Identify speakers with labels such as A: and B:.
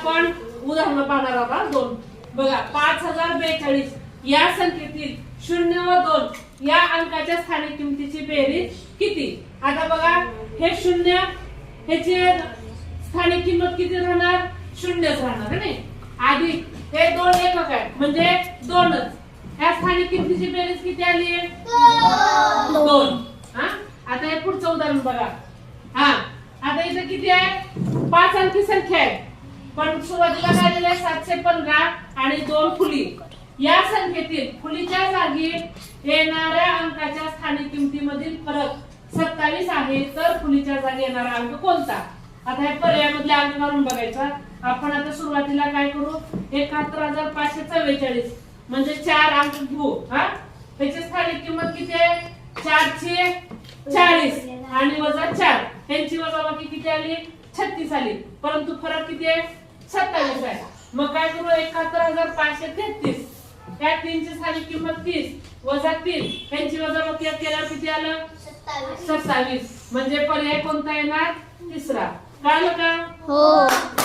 A: आपण उदाहरण पाहणार आहोत दोन. बघा 5042 या संख्येतील 0 व 2 या अंकाच्या स्थानिक किमतीची बेरीज किती? आता बघा हे 0 ह्याची स्थानिक किंमत किती राहणार? 0च राहणार है नाही. अधिक हे 2 एकक आहे म्हणजे 2च. ह्या स्थानिक किमतीची बेरीज किती आली? 2. हा आता हे पुढचं उदाहरण बघा. हा आता इथे किती आहे? 5 अंकी संख्या आहे पण सुरुवातीला काय दिले? 715 आणि 2 फुली. या संख्येतील फुलीच्या जागी येणाऱ्या अंकाच्या स्थानिक किमतीमधील फरक 27 आहे तर फुलीच्या जागी येणारा अंक कोणता? आता हे पर्यायामधले अंक काढून बघायचा. आपण आता सुरुवातीला काय करू? 71544 म्हणजे 4 अंक घेऊ. हा त्याची स्थानिक किंमत किती आहे? 440 आणि वजा 4 यांची वजाबाकी किती आली? 36 आली. परंतु फरक किती आहे? 27 आहे. मग काय करू? 71533 या 3 ची स्थानिक किंमत 30 वजा 3 यांची वजाबाकी केल्यावर किती आलं? 27. म्हणजे पर्याय कोणता येणार? तिसरा. कळलं का?
B: हो.